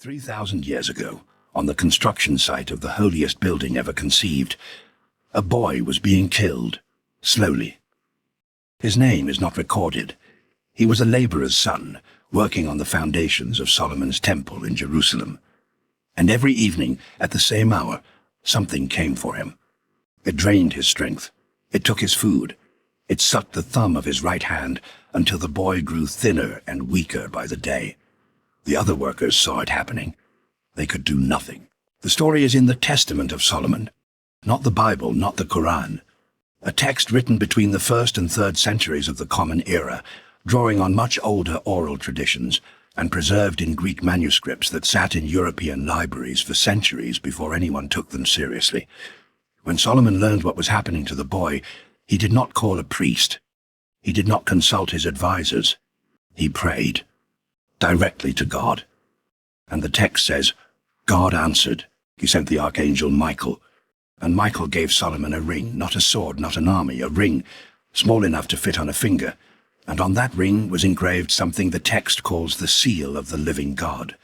3,000 years ago, on the construction site of the holiest building ever conceived, a boy was being killed, slowly. His name is not recorded. He was a laborer's son, working on the foundations of Solomon's temple in Jerusalem. And every evening, at the same hour, something came for him. It drained his strength. It took his food. It sucked the thumb of his right hand until the boy grew thinner and weaker by the day. The other workers saw it happening. They could do nothing. The story is in the Testament of Solomon, not the Bible, not the Quran. A text written between the 1st and 3rd centuries of the Common Era, drawing on much older oral traditions and preserved in Greek manuscripts that sat in European libraries for centuries before anyone took them seriously. When Solomon learned what was happening to the boy, he did not call a priest. He did not consult his advisors. He prayed directly to God. And the text says, God answered. He sent the archangel Michael, and Michael gave Solomon a ring, not a sword, not an army, a ring, small enough to fit on a finger, and on that ring was engraved something the text calls the seal of the living God.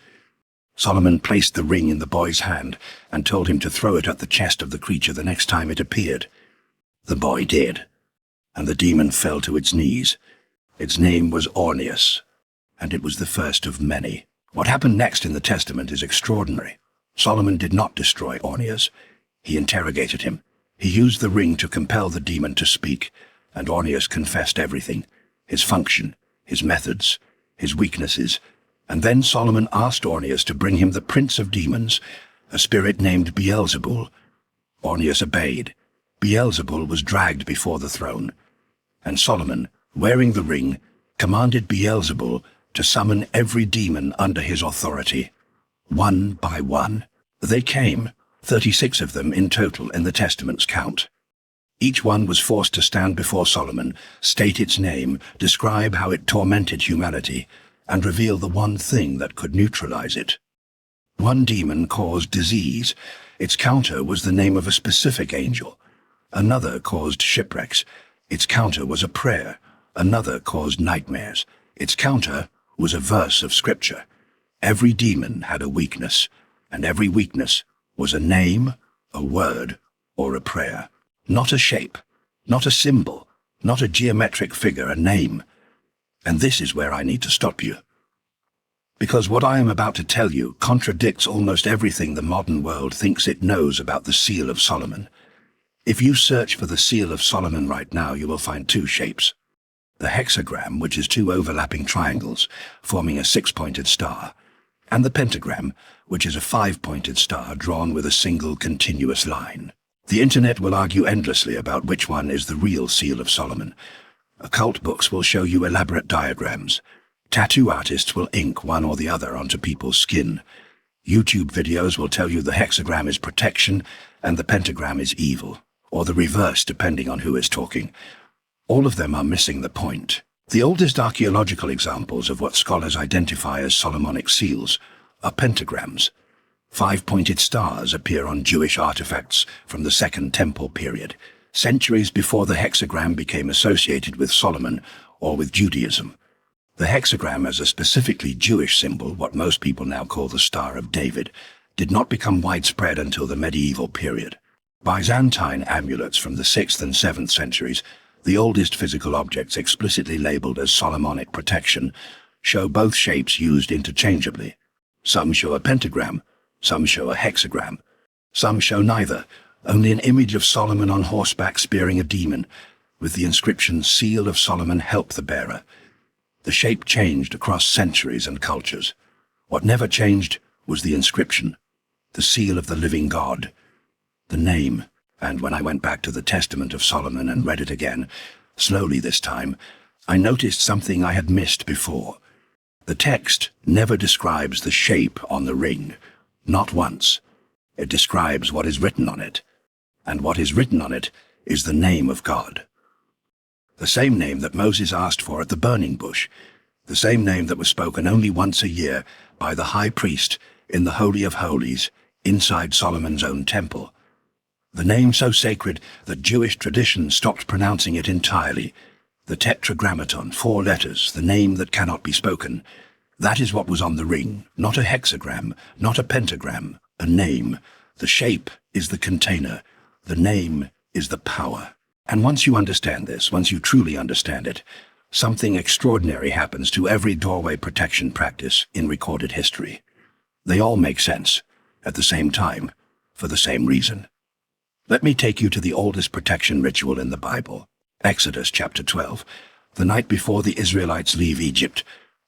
Solomon placed the ring in the boy's hand and told him to throw it at the chest of the creature the next time it appeared. The boy did, and the demon fell to its knees. Its name was Orneus, and it was the first of many. What happened next in the Testament is extraordinary. Solomon did not destroy Orneus. He interrogated him. He used the ring to compel the demon to speak, and Orneus confessed everything, his function, his methods, his weaknesses, and then Solomon asked Orneus to bring him the prince of demons, a spirit named Beelzebul. Orneus obeyed. Beelzebul was dragged before the throne, and Solomon, wearing the ring, commanded Beelzebul to summon every demon under his authority. One by one, they came, 36 of them in total in the Testament's count. Each one was forced to stand before Solomon, state its name, describe how it tormented humanity, and reveal the one thing that could neutralize it. One demon caused disease. Its counter was the name of a specific angel. Another caused shipwrecks. Its counter was a prayer. Another caused nightmares. Its counter was a verse of Scripture. Every demon had a weakness, and every weakness was a name, a word, or a prayer. Not a shape, not a symbol, not a geometric figure, a name. And this is where I need to stop you. Because what I am about to tell you contradicts almost everything the modern world thinks it knows about the Seal of Solomon. If you search for the Seal of Solomon right now, you will find two shapes. The hexagram, which is two overlapping triangles, forming a 6-pointed star, and the pentagram, which is a 5-pointed star drawn with a single continuous line. The internet will argue endlessly about which one is the real Seal of Solomon. Occult books will show you elaborate diagrams. Tattoo artists will ink one or the other onto people's skin. YouTube videos will tell you the hexagram is protection and the pentagram is evil, or the reverse depending on who is talking. All of them are missing the point. The oldest archaeological examples of what scholars identify as Solomonic seals are pentagrams. 5-pointed stars appear on Jewish artifacts from the Second Temple period, centuries before the hexagram became associated with Solomon or with Judaism. The hexagram as a specifically Jewish symbol, what most people now call the Star of David, did not become widespread until the medieval period. Byzantine amulets from the 6th and 7th centuries, the oldest physical objects explicitly labeled as Solomonic protection, show both shapes used interchangeably. Some show a pentagram, some show a hexagram. Some show neither, only an image of Solomon on horseback spearing a demon, with the inscription, Seal of Solomon, help the bearer. The shape changed across centuries and cultures. What never changed was the inscription, the seal of the living God. The name, and when I went back to the Testament of Solomon and read it again, slowly this time, I noticed something I had missed before. The text never describes the shape on the ring, not once. It describes what is written on it, and what is written on it is the name of God. The same name that Moses asked for at the burning bush, the same name that was spoken only once a year by the high priest in the Holy of Holies inside Solomon's own temple. The name so sacred that Jewish tradition stopped pronouncing it entirely. The tetragrammaton, 4 letters, the name that cannot be spoken. That is what was on the ring, not a hexagram, not a pentagram, a name. The shape is the container. The name is the power. And once you understand this, once you truly understand it, something extraordinary happens to every doorway protection practice in recorded history. They all make sense, at the same time, for the same reason. Let me take you to the oldest protection ritual in the Bible, Exodus chapter 12. The night before the Israelites leave Egypt,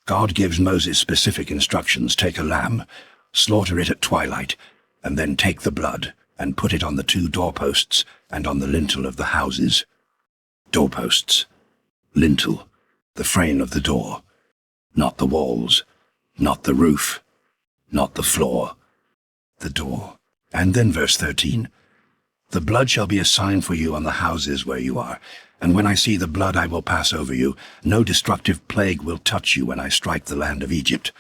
God gives Moses specific instructions. Take a lamb, slaughter it at twilight, and then take the blood and put it on the 2 doorposts and on the lintel of the houses. Doorposts, lintel, the frame of the door, not the walls, not the roof, not the floor, the door. And then verse 13, the blood shall be a sign for you on the houses where you are, and when I see the blood I will pass over you. No destructive plague will touch you when I strike the land of Egypt.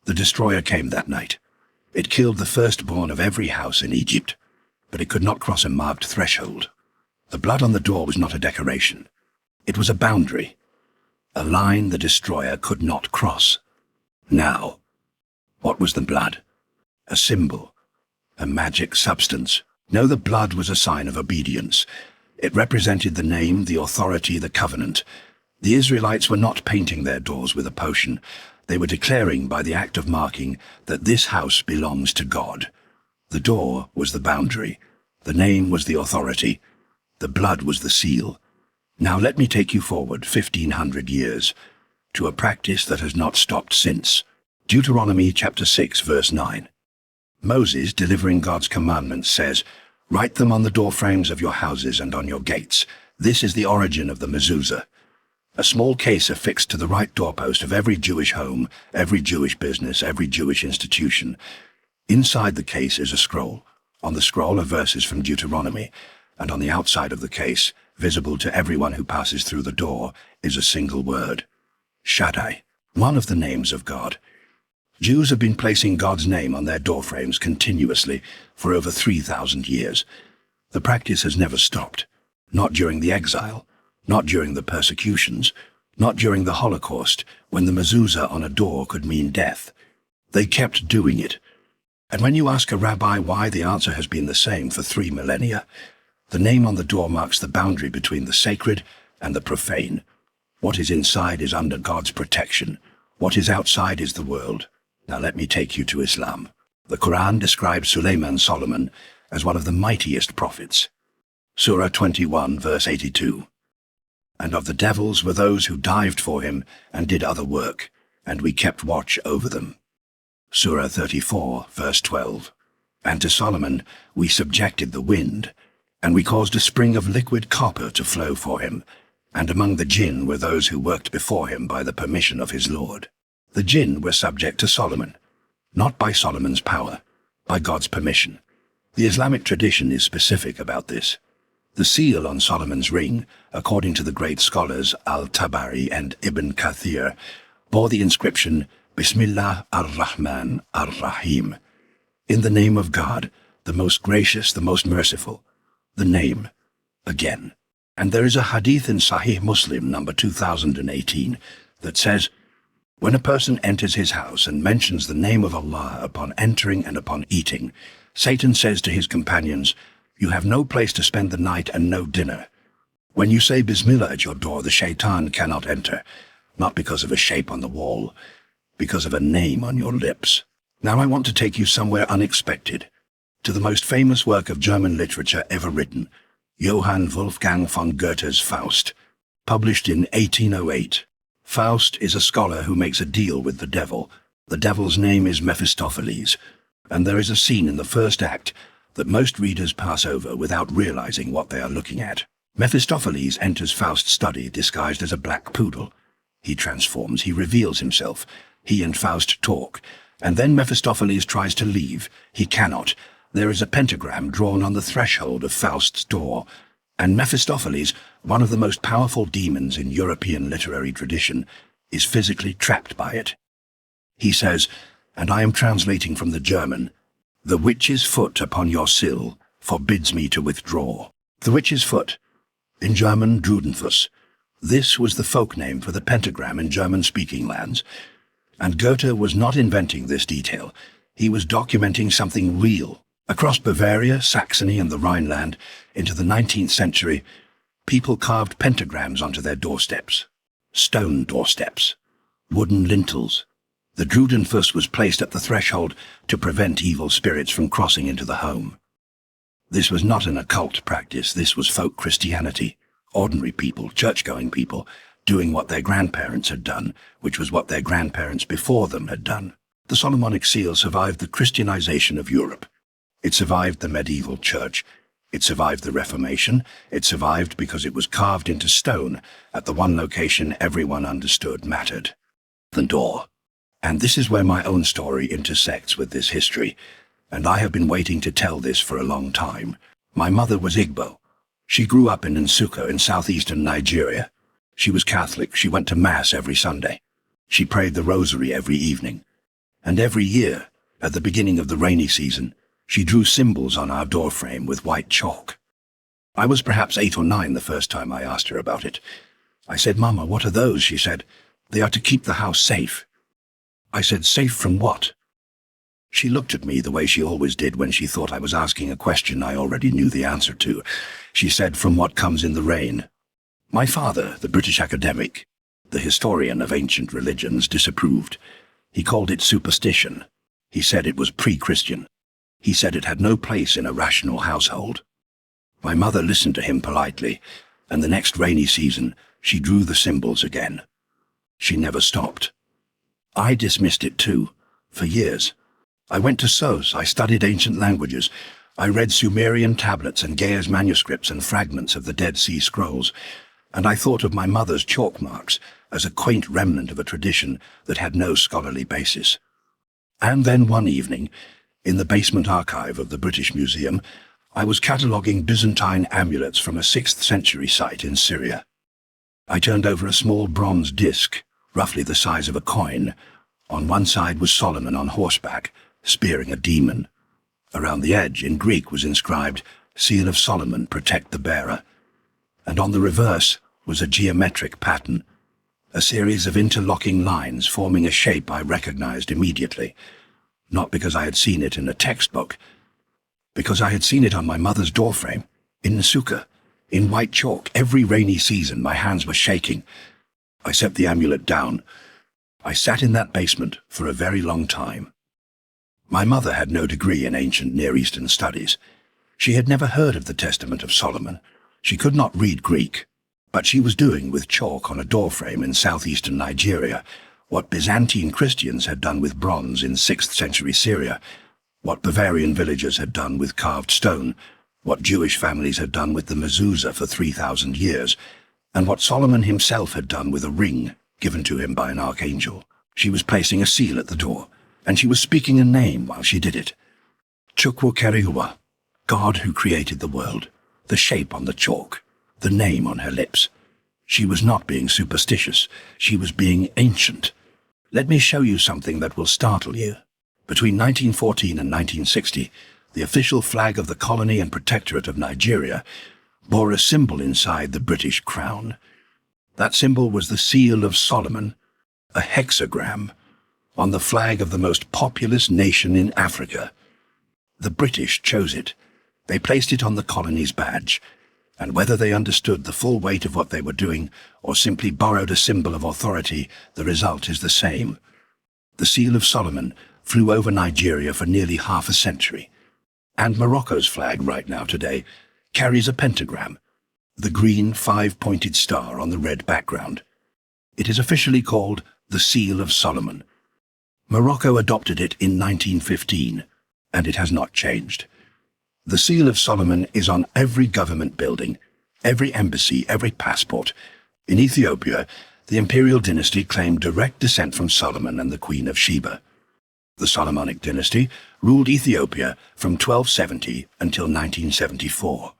The destroyer came that night. It killed the firstborn of every house in Egypt, but it could not cross a marked threshold. The blood on the door was not a decoration. It was a boundary, a line the destroyer could not cross. Now, what was the blood? A symbol, a magic substance. No, the blood was a sign of obedience. It represented the name, the authority, the covenant. The Israelites were not painting their doors with a potion. They were declaring by the act of marking that this house belongs to God. The door was the boundary. The name was the authority. The blood was the seal. Now let me take you forward 1,500 years to a practice that has not stopped since. Deuteronomy chapter 6 verse 9. Moses, delivering God's commandments, says, write them on the door frames of your houses and on your gates. This is the origin of the Mezuzah, a small case affixed to the right doorpost of every Jewish home, every Jewish business, every Jewish institution. Inside the case is a scroll. On the scroll are verses from Deuteronomy, and on the outside of the case, visible to everyone who passes through the door, is a single word, Shaddai, one of the names of God. Jews have been placing God's name on their doorframes continuously for over 3,000 years. The practice has never stopped, not during the exile, not during the persecutions, not during the Holocaust, when the Mezuzah on a door could mean death. They kept doing it. And when you ask a rabbi why, the answer has been the same for 3 millennia. The name on the door marks the boundary between the sacred and the profane. What is inside is under God's protection. What is outside is the world. Now let me take you to Islam. The Quran describes Solomon as one of the mightiest prophets. Surah 21 verse 82. And of the devils were those who dived for him and did other work, and we kept watch over them. Surah 34 verse 12. And to Solomon we subjected the wind, and we caused a spring of liquid copper to flow for him, and among the jinn were those who worked before him by the permission of his Lord. The jinn were subject to Solomon, not by Solomon's power, by God's permission. The Islamic tradition is specific about this. The seal on Solomon's ring, according to the great scholars Al-Tabari and Ibn Kathir, bore the inscription Bismillah ar-Rahman ar-Rahim, in the name of God, the most gracious, the most merciful. The name, again. And there is a hadith in Sahih Muslim number 2018 that says, when a person enters his house and mentions the name of Allah upon entering and upon eating, Satan says to his companions, you have no place to spend the night and no dinner. When you say Bismillah at your door, the shaitan cannot enter, not because of a shape on the wall, because of a name on your lips. Now I want to take you somewhere unexpected, to the most famous work of German literature ever written, Johann Wolfgang von Goethe's Faust, published in 1808. Faust is a scholar who makes a deal with the devil. The devil's name is Mephistopheles, and there is a scene in the first act that most readers pass over without realizing what they are looking at. Mephistopheles enters Faust's study disguised as a black poodle. He transforms, he reveals himself. He and Faust talk, and then Mephistopheles tries to leave. He cannot. There is a pentagram drawn on the threshold of Faust's door, and Mephistopheles, one of the most powerful demons in European literary tradition, is physically trapped by it. He says, and I am translating from the German, the witch's foot upon your sill forbids me to withdraw. The witch's foot, in German Drudenfuss. This was the folk name for the pentagram in German-speaking lands. And Goethe was not inventing this detail. He was documenting something real. Across Bavaria, Saxony, and the Rhineland, into the 19th century, people carved pentagrams onto their doorsteps. Stone doorsteps. Wooden lintels. The Drudenfuss was placed at the threshold to prevent evil spirits from crossing into the home. This was not an occult practice, this was folk Christianity. Ordinary people, church-going people, doing what their grandparents had done, which was what their grandparents before them had done. The Solomonic seal survived the Christianization of Europe. It survived the medieval church. It survived the Reformation. It survived because it was carved into stone at the one location everyone understood mattered: the door. And this is where my own story intersects with this history, and I have been waiting to tell this for a long time. My mother was Igbo. She grew up in Nsukka in southeastern Nigeria. She was Catholic. She went to Mass every Sunday. She prayed the rosary every evening. And every year, at the beginning of the rainy season, she drew symbols on our doorframe with white chalk. I was perhaps 8 or 9 the first time I asked her about it. I said, "Mama, what are those?" She said, "They are to keep the house safe." I said, "Safe from what?" She looked at me the way she always did when she thought I was asking a question I already knew the answer to. She said, "From what comes in the rain." My father, the British academic, the historian of ancient religions, disapproved. He called it superstition. He said it was pre-Christian. He said it had no place in a rational household. My mother listened to him politely, and the next rainy season she drew the symbols again. She never stopped. I dismissed it too, for years. I went to Sos, I studied ancient languages. I read Sumerian tablets and Gaia's manuscripts and fragments of the Dead Sea Scrolls, and I thought of my mother's chalk marks as a quaint remnant of a tradition that had no scholarly basis. And then one evening, in the basement archive of the British Museum, I was cataloguing Byzantine amulets from a 6th century site in Syria. I turned over a small bronze disc, roughly the size of a coin. On one side was Solomon on horseback, spearing a demon. Around the edge, in Greek, was inscribed, "Seal of Solomon, protect the bearer." And on the reverse was a geometric pattern, a series of interlocking lines forming a shape I recognized immediately. Not because I had seen it in a textbook, because I had seen it on my mother's doorframe, in Nsukka, in white chalk. Every rainy season my hands were shaking. I set the amulet down. I sat in that basement for a very long time. My mother had no degree in ancient Near Eastern studies. She had never heard of the Testament of Solomon. She could not read Greek, but she was doing with chalk on a doorframe in southeastern Nigeria what Byzantine Christians had done with bronze in 6th century Syria, what Bavarian villagers had done with carved stone, what Jewish families had done with the Mezuzah for 3,000 years, and what Solomon himself had done with a ring given to him by an archangel. She was placing a seal at the door, and she was speaking a name while she did it. Chukwu Keriuwa, God who created the world, the shape on the chalk, the name on her lips. She was not being superstitious, she was being ancient. Let me show you something that will startle you. Between 1914 and 1960, the official flag of the colony and protectorate of Nigeria bore a symbol inside the British crown. That symbol was the Seal of Solomon, a hexagram, on the flag of the most populous nation in Africa. The British chose it. They placed it on the colony's badge, and whether they understood the full weight of what they were doing or simply borrowed a symbol of authority, the result is the same. The Seal of Solomon flew over Nigeria for nearly half a century, and Morocco's flag right now today carries a pentagram, the green 5-pointed star on the red background. It is officially called the Seal of Solomon. Morocco adopted it in 1915, and it has not changed. The Seal of Solomon is on every government building, every embassy, every passport. In Ethiopia, the imperial dynasty claimed direct descent from Solomon and the Queen of Sheba. The Solomonic dynasty ruled Ethiopia from 1270 until 1974.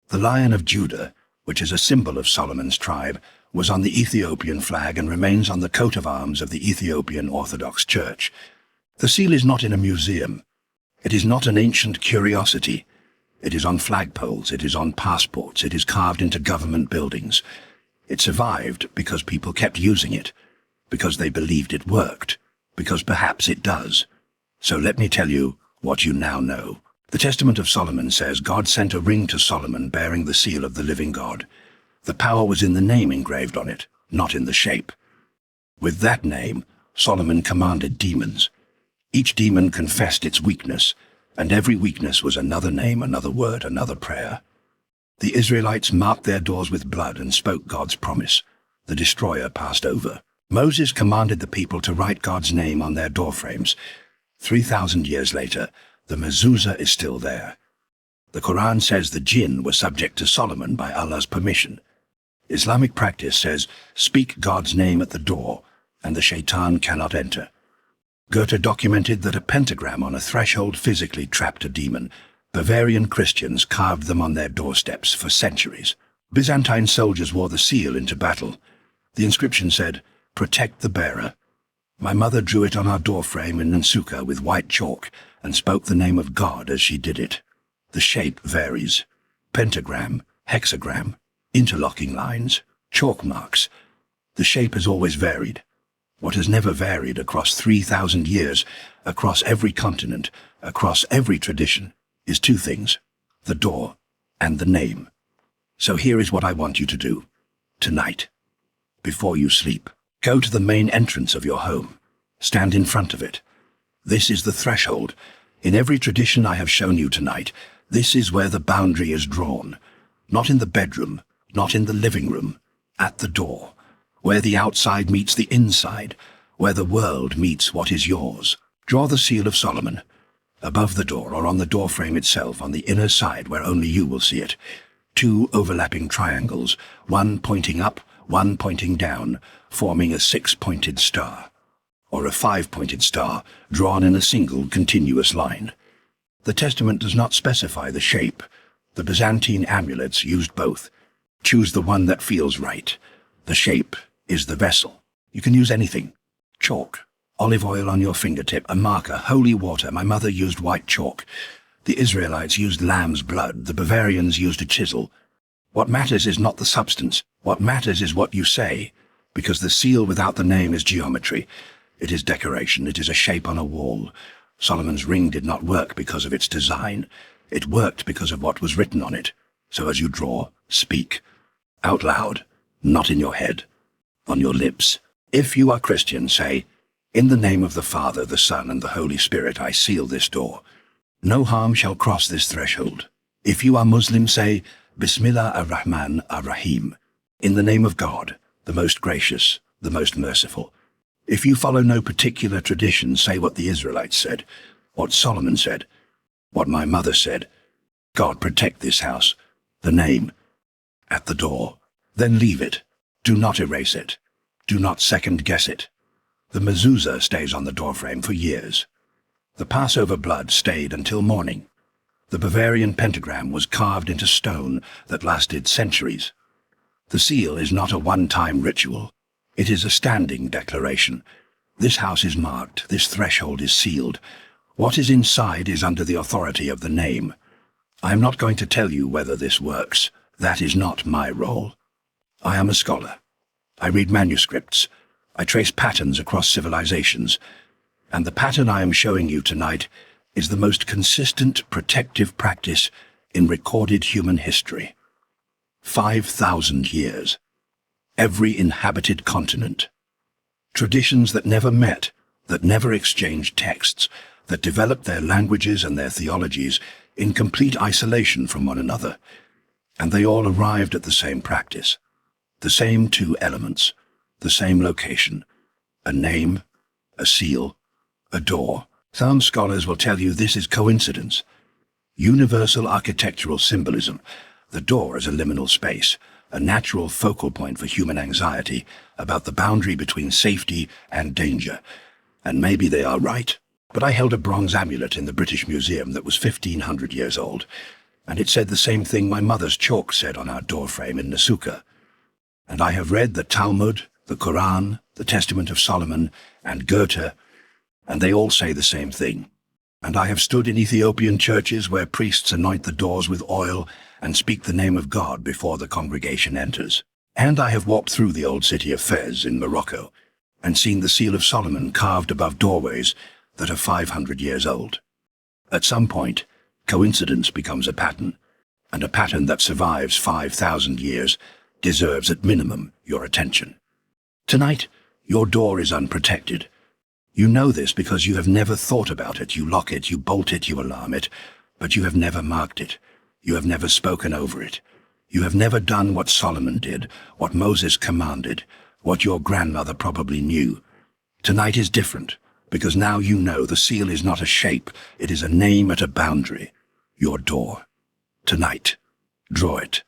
The Lion of Judah, which is a symbol of Solomon's tribe, was on the Ethiopian flag and remains on the coat of arms of the Ethiopian Orthodox Church. The seal is not in a museum. It is not an ancient curiosity. It is on flagpoles, it is on passports, it is carved into government buildings. It survived because people kept using it. because they believed it worked, because perhaps it does. So let me tell you what you now know. The Testament of Solomon says God sent a ring to Solomon bearing the seal of the living God. The power was in the name engraved on it, not in the shape. With that name, Solomon commanded demons. Each demon confessed its weakness, and every weakness was another name, another word, another prayer. The Israelites marked their doors with blood and spoke God's promise. The destroyer passed over. Moses commanded the people to write God's name on their doorframes. 3,000 years later, the Mezuzah is still there. The Quran says the jinn were subject to Solomon by Allah's permission. Islamic practice says, speak God's name at the door, and the shaitan cannot enter. Goethe documented that a pentagram on a threshold physically trapped a demon. Bavarian Christians carved them on their doorsteps for centuries. Byzantine soldiers wore the seal into battle. The inscription said, protect the bearer. My mother drew it on our doorframe in Nansuka with white chalk and spoke the name of God as she did it. The shape varies. Pentagram, hexagram, interlocking lines, chalk marks. The shape has always varied. What has never varied across 3,000 years, across every continent, across every tradition, is two things, the door and the name. So here is what I want you to do. Tonight, before you sleep, go to the main entrance of your home. Stand in front of it. This is the threshold. In every tradition I have shown you tonight, this is where the boundary is drawn. Not in the bedroom, not in the living room, at the door, where the outside meets the inside, where the world meets what is yours. Draw the seal of Solomon, above the door or on the doorframe itself, on the inner side where only you will see it. 2 overlapping triangles, one pointing up, one pointing down, forming a 6-pointed star, or a 5-pointed star drawn in a single continuous line. The Testament does not specify the shape. The Byzantine amulets used both. Choose the one that feels right. The shape is the vessel. You can use anything. Chalk, olive oil on your fingertip, a marker, holy water. My mother used white chalk. The Israelites used lamb's blood. The Bavarians used a chisel. What matters is not the substance. What matters is what you say, because the seal without the name is geometry. It is decoration. It is a shape on a wall. Solomon's ring did not work because of its design. It worked because of what was written on it. So as you draw, speak. Out loud, not in your head, on your lips. If you are Christian, say, in the name of the Father, the Son, and the Holy Spirit, I seal this door. No harm shall cross this threshold. If you are Muslim, say, Bismillah ar-Rahman ar-Rahim. In the name of God, the most gracious, the most merciful. If you follow no particular tradition, say what the Israelites said, what Solomon said, what my mother said. God protect this house, the name, at the door. Then leave it. Do not erase it. Do not second-guess it. The Mezuzah stays on the doorframe for years. The Passover blood stayed until morning. The Bavarian pentagram was carved into stone that lasted centuries. The seal is not a one-time ritual. It is a standing declaration. This house is marked. This threshold is sealed. What is inside is under the authority of the name. I am not going to tell you whether this works. That is not my role. I am a scholar. I read manuscripts. I trace patterns across civilizations. And the pattern I am showing you tonight is the most consistent protective practice in recorded human history. 5,000 years. Every inhabited continent. Traditions that never met, that never exchanged texts, that developed their languages and their theologies in complete isolation from one another. And they all arrived at the same practice. The same 2 elements, the same location. A name, a seal, a door. Some scholars will tell you this is coincidence. Universal architectural symbolism. The door is a liminal space, a natural focal point for human anxiety about the boundary between safety and danger. And maybe they are right, but I held a bronze amulet in the British Museum that was 1,500 years old, and it said the same thing my mother's chalk said on our doorframe in Nansuka. And I have read the Talmud, the Quran, the Testament of Solomon, and Goethe, and they all say the same thing. And I have stood in Ethiopian churches where priests anoint the doors with oil and speak the name of God before the congregation enters. And I have walked through the old city of Fez in Morocco, and seen the seal of Solomon carved above doorways that are 500 years old. At some point, coincidence becomes a pattern, and a pattern that survives 5,000 years deserves at minimum your attention. Tonight, your door is unprotected. You know this because you have never thought about it. You lock it, you bolt it, you alarm it, but you have never marked it. You have never spoken over it. You have never done what Solomon did, what Moses commanded, what your grandmother probably knew. Tonight is different, because now you know the seal is not a shape, it is a name at a boundary. Your door. Tonight, draw it.